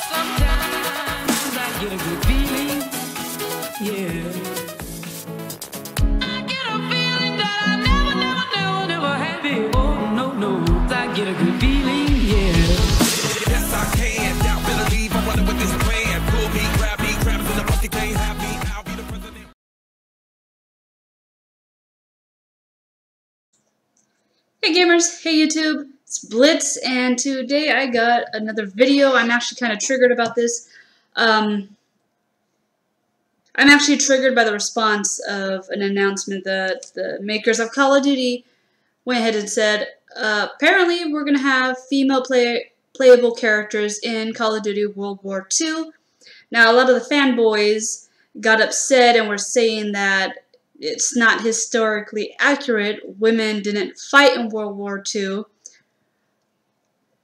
Sometimes I get a good feeling, yeah. I get a feeling that I never had before. No, no, I get a good feeling, yeah. Yes, I can. Doubt, believe. I'm running with this plan. Pull me, grab me, crabs in the bucket, can't have me. I'll be the president. Hey gamers, hey YouTube, it's Blitz, and today I got another video. I'm actually kind of triggered about this. I'm actually triggered by the response of an announcement that the makers of Call of Duty went ahead and said, apparently we're going to have female playable characters in Call of Duty World War II. Now, a lot of the fanboys got upset and were saying that it's not historically accurate. Women didn't fight in World War II.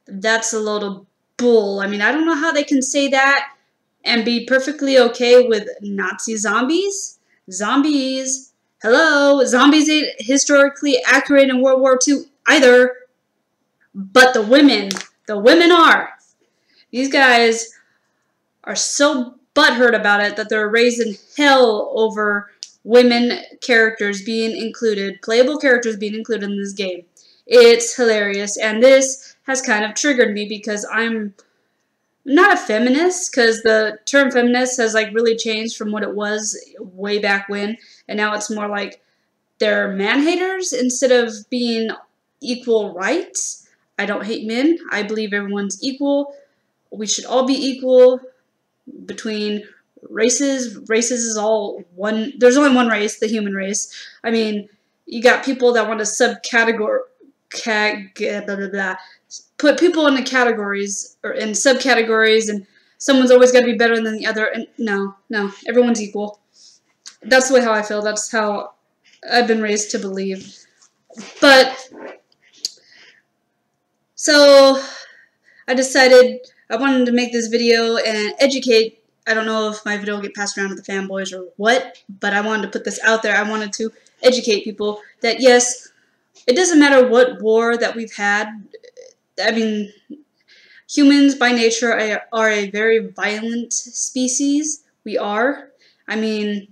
That's a load of bull. I mean, I don't know how they can say that and be perfectly okay with Nazi zombies. Zombies. Hello. Zombies ain't historically accurate in World War II either. But the women are. These guys are so butthurt about it that they're raising hell over women characters being included, playable characters being included in this game. It's hilarious, and this has kind of triggered me because I'm not a feminist, because the term feminist has like really changed from what it was way back when, and now it's more like they're man-haters instead of being equal rights. I don't hate men. I believe everyone's equal. We should all be equal between races. Races is all one. There's only one race, the human race. I mean, you got people that want to put people into categories or in subcategories, and someone's always got to be better than the other. And no, everyone's equal. That's the way how I feel. That's how I've been raised to believe. But so I decided I wanted to make this video and educate. I don't know if my video will get passed around to the fanboys or what, but I wanted to put this out there. I wanted to educate people that, yes, it doesn't matter what war that we've had. I mean, humans by nature are a very violent species. We are. I mean,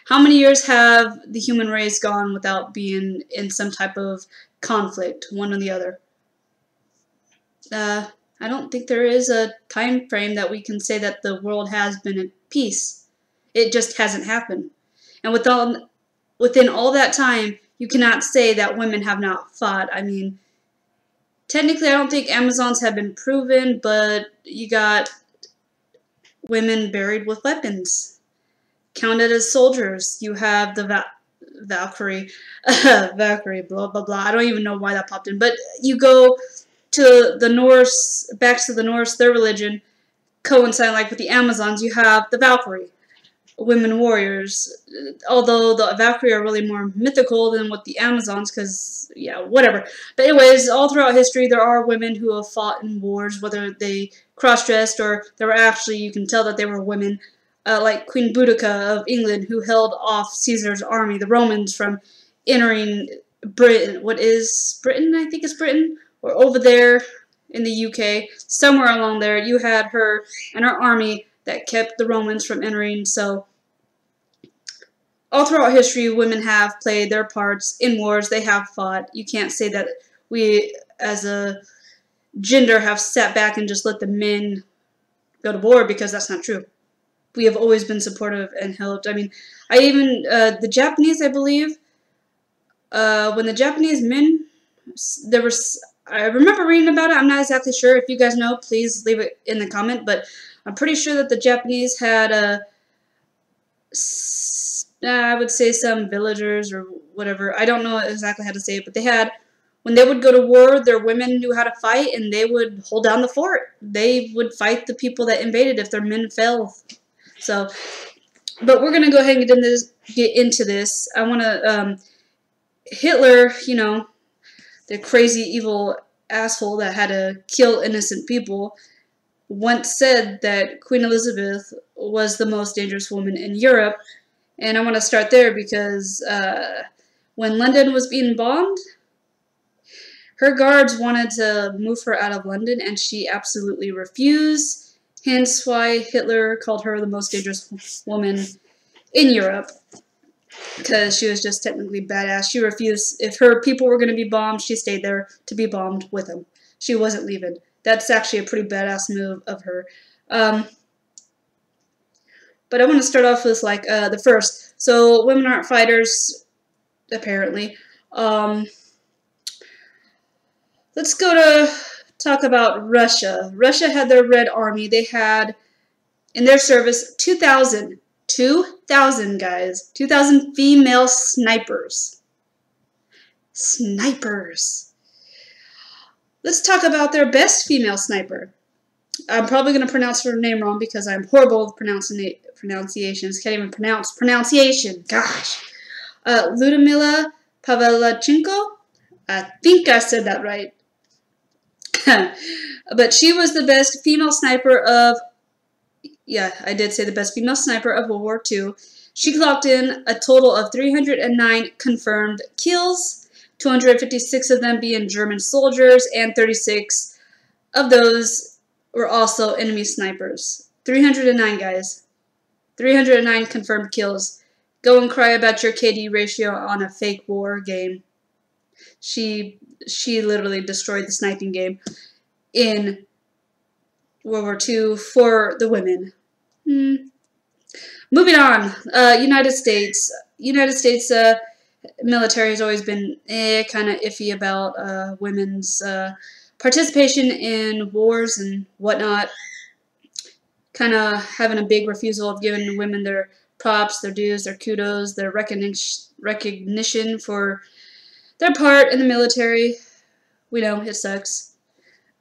how many years have the human race gone without being in some type of conflict, one or the other? I don't think there is a time frame that we can say that the world has been at peace. It just hasn't happened. And within all that time, you cannot say that women have not fought. I mean, technically, I don't think Amazons have been proven, but you got women buried with weapons, counted as soldiers. You have the Valkyrie, Valkyrie, blah, blah, blah. I don't even know why that popped in. But you go to the Norse, back to the Norse, their religion, coinciding like with the Amazons, you have the Valkyrie, women warriors. Although the Valkyrie are really more mythical than with the Amazons, because, yeah, whatever. But anyways, all throughout history, there are women who have fought in wars, whether they cross-dressed or they were actually, you can tell that they were women, like Queen Boudica of England, who held off Caesar's army, the Romans, from entering Britain. What is Britain? I think it's Britain. Or over there in the UK, somewhere along there, you had her and her army that kept the Romans from entering. So all throughout history, women have played their parts in wars. They have fought. You can't say that we, as a gender, have sat back and just let the men go to war, because that's not true. We have always been supportive and helped. I mean, the Japanese, I believe, when the Japanese men, I remember reading about it. I'm not exactly sure. If you guys know, please leave it in the comment. But I'm pretty sure that the Japanese had I would say some villagers or whatever. I don't know exactly how to say it, but they had, when they would go to war, their women knew how to fight, and they would hold down the fort. They would fight the people that invaded if their men fell. So, but we're gonna go ahead and get into this. I want to Hitler, you know, the crazy evil asshole that had to kill innocent people, once said that Queen Elizabeth was the most dangerous woman in Europe. And I want to start there because when London was being bombed, Her guards wanted to move her out of London, and she absolutely refused. Hence why Hitler called her the most dangerous woman in Europe, because she was just technically badass. She refused. If her people were going to be bombed, she stayed there to be bombed with them. She wasn't leaving. That's actually a pretty badass move of her. But I want to start off with like the first. So women aren't fighters, apparently. Let's go to talk about Russia. Russia had their Red Army. They had in their service 2,000 guys, 2,000 female snipers. Snipers. Let's talk about their best female sniper. I'm probably going to pronounce her name wrong because I'm horrible with pronunciations. Can't even pronounce pronunciation. Gosh. Ludmila Pavlyuchenko. I think I said that right. But she was the best female sniper of, yeah, I did say the best female sniper of World War II. She clocked in a total of 309 confirmed kills, 256 of them being German soldiers, and 36 of those were also enemy snipers. 309 guys. 309 confirmed kills. Go and cry about your KD ratio on a fake war game. She literally destroyed the sniping game in World War II for the women. Moving on, United States. United States military has always been kind of iffy about women's participation in wars and whatnot. Kind of having a big refusal of giving women their props, their dues, their kudos, their recognition for their part in the military. We know it sucks,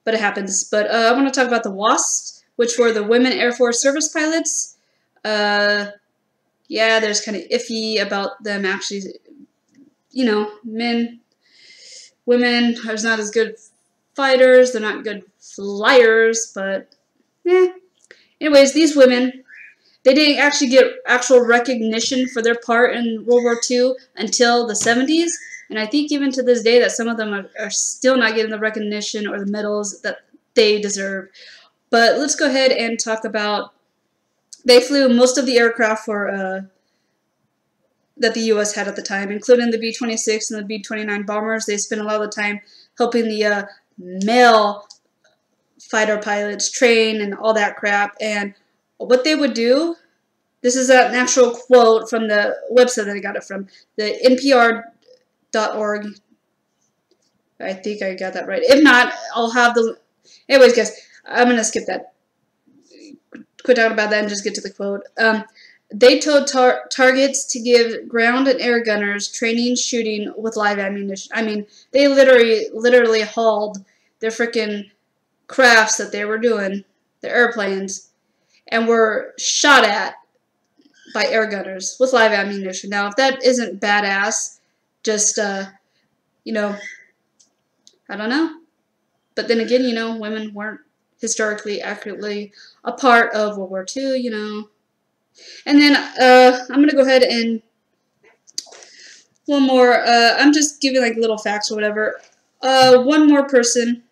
but it happens. But I want to talk about the WASPS, which were the Women Air Force Service Pilots. Yeah, there's kind of iffy about them actually. You know, women are not as good fighters. They're not good flyers, but yeah. Anyways, these women, they didn't actually get actual recognition for their part in World War II until the 70s. And I think even to this day that some of them are still not getting the recognition or the medals that they deserve. But let's go ahead and talk about, they flew most of the aircraft for that the U.S. had at the time, including the B-26 and the B-29 bombers. They spent a lot of the time helping the male fighter pilots train and all that crap. And what they would do, this is an actual quote from the website that I got it from, the NPR.org. I think I got that right. If not, I'll have the... Anyways, guys, I'm going to skip that. Quit talking about that and just get to the quote. They told targets to give ground and air gunners training shooting with live ammunition. I mean, they literally hauled their freaking crafts that they were doing, their airplanes, and were shot at by air gunners with live ammunition. Now, if that isn't badass, just, you know, I don't know. But then again, you know, women weren't historically accurately a part of World War II, you know. And then I'm going to go ahead and one more. I'm just giving like little facts or whatever. One more person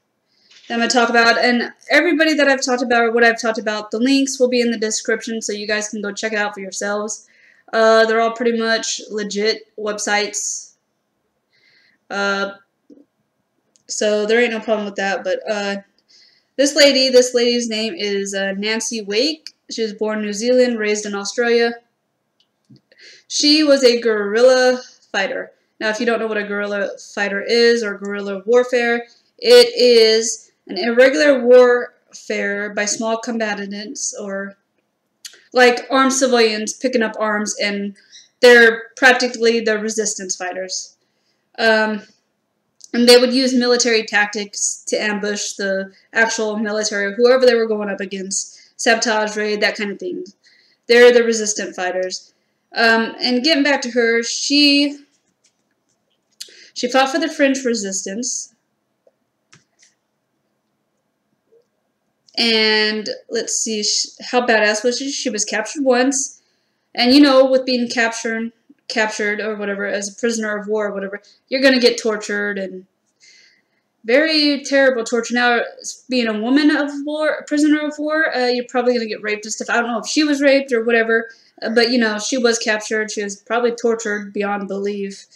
that I'm going to talk about. And everybody that I've talked about or what I've talked about, the links will be in the description so you guys can go check it out for yourselves. They're all pretty much legit websites. So there ain't no problem with that. But this lady's name is Nancy Wake. She was born in New Zealand, raised in Australia. She was a guerrilla fighter. Now, if you don't know what a guerrilla fighter is or guerrilla warfare, it is an irregular warfare by small combatants or like armed civilians picking up arms, and they're practically the resistance fighters. And they would use military tactics to ambush the actual military, whoever they were going up against. Sabotage, raid, that kind of thing. They're the resistant fighters. And getting back to her, she fought for the French resistance. And let's see, how badass was she? She was captured once. And you know, with being captured or whatever, as a prisoner of war or whatever, you're going to get tortured and Very terrible torture. Now, being a woman of war, a prisoner of war, you're probably going to get raped and stuff. I don't know if she was raped or whatever, but, you know, she was captured. She was probably tortured beyond belief.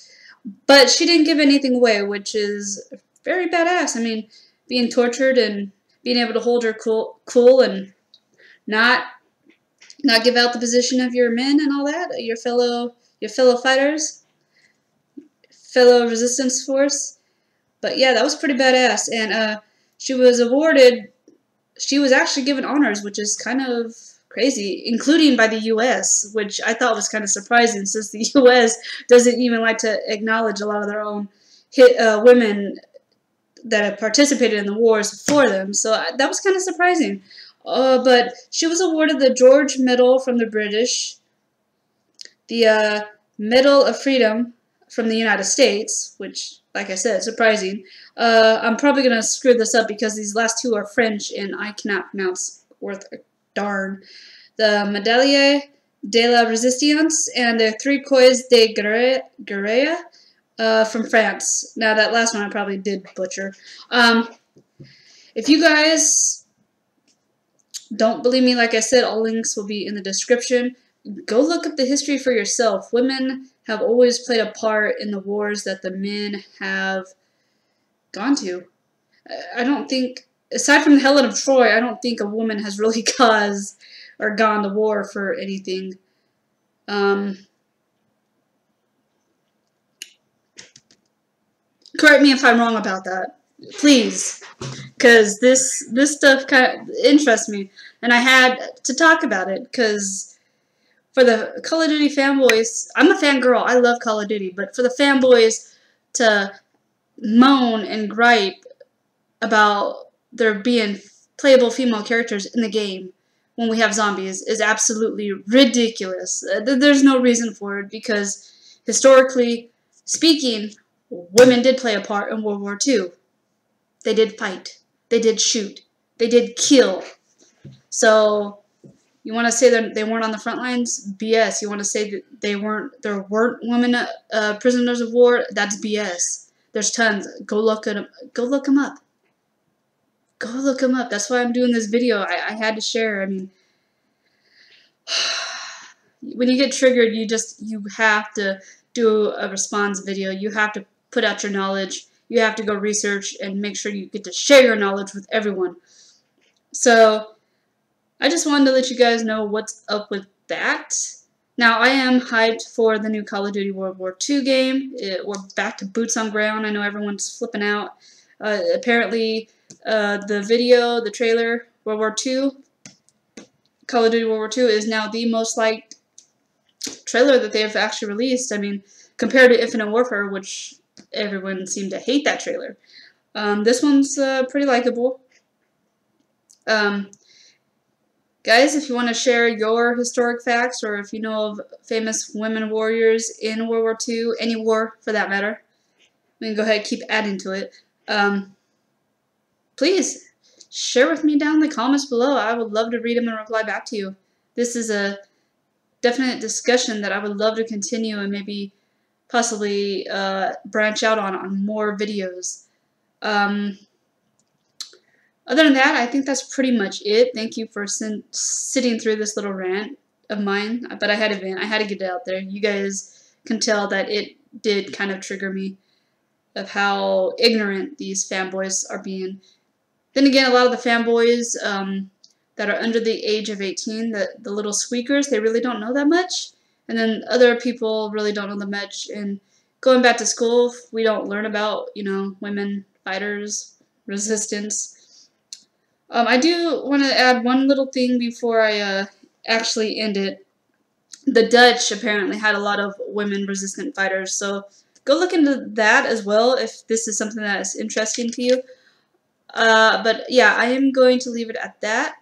But she didn't give anything away, which is very badass. I mean, being tortured and being able to hold her cool and not give out the position of your men and all that, your fellow fighters, fellow resistance force. But yeah, that was pretty badass. And she was actually given honors, which is kind of crazy, including by the U.S., which I thought was kind of surprising, since the U.S. doesn't even like to acknowledge a lot of their own women that have participated in the wars for them. So that was kind of surprising. But she was awarded the George Medal from the British, the Medal of Freedom from the United States, which, like I said, surprising. I'm probably going to screw this up because these last two are French and I cannot pronounce worth a darn. The Médaille de la Résistance and the Three Croix de Guerre from France. Now, that last one I probably did butcher. If you guys don't believe me, like I said, all links will be in the description. Go look up the history for yourself. Women have always played a part in the wars that the men have gone to. I don't think, aside from the Helen of Troy, I don't think a woman has really caused or gone to war for anything. Correct me if I'm wrong about that, please, because this stuff kind of interests me, and I had to talk about it because for the Call of Duty fanboys, I'm a fangirl, I love Call of Duty, but for the fanboys to moan and gripe about there being playable female characters in the game when we have zombies is absolutely ridiculous. There's no reason for it, because historically speaking, women did play a part in World War II. They did fight. They did shoot. They did kill. So you want to say that they weren't on the front lines? BS. You want to say that there weren't women prisoners of war? That's BS. There's tons. Go look them up. Go look them up. That's why I'm doing this video. I had to share. I mean, when you get triggered, you have to do a response video. You have to put out your knowledge. You have to go research and make sure you get to share your knowledge with everyone. So I just wanted to let you guys know what's up with that. Now, I am hyped for the new Call of Duty World War II game. We're back to boots on ground. I know everyone's flipping out. Apparently, the trailer, World War II, Call of Duty World War II, is now the most liked trailer that they've actually released. I mean, compared to Infinite Warfare, which everyone seemed to hate that trailer. This one's pretty likable. Guys, if you want to share your historic facts, or if you know of famous women warriors in World War II, any war for that matter, we can go ahead and keep adding to it. Please share with me down in the comments below. I would love to read them and reply back to you. This is a definite discussion that I would love to continue and maybe possibly branch out on more videos. Other than that, I think that's pretty much it. Thank you for sitting through this little rant of mine. But I had to vent. I had to get it out there. You guys can tell that it did kind of trigger me of how ignorant these fanboys are being. Then again, a lot of the fanboys that are under the age of 18, the little squeakers, they really don't know that much. And then other people really don't know that much. And going back to school, we don't learn about, you know, women fighters, resistance. I do want to add one little thing before I actually end it. The Dutch apparently had a lot of women resistant fighters, so go look into that as well if this is something that is interesting to you. But yeah, I am going to leave it at that.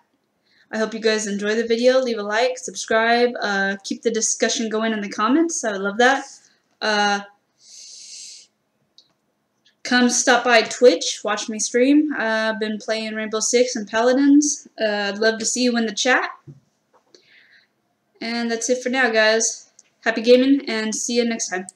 I hope you guys enjoy the video. Leave a like, subscribe, keep the discussion going in the comments. I would love that. Come stop by Twitch, watch me stream. I've been playing Rainbow Six and Paladins. I'd love to see you in the chat. And that's it for now, guys. Happy gaming, and see you next time.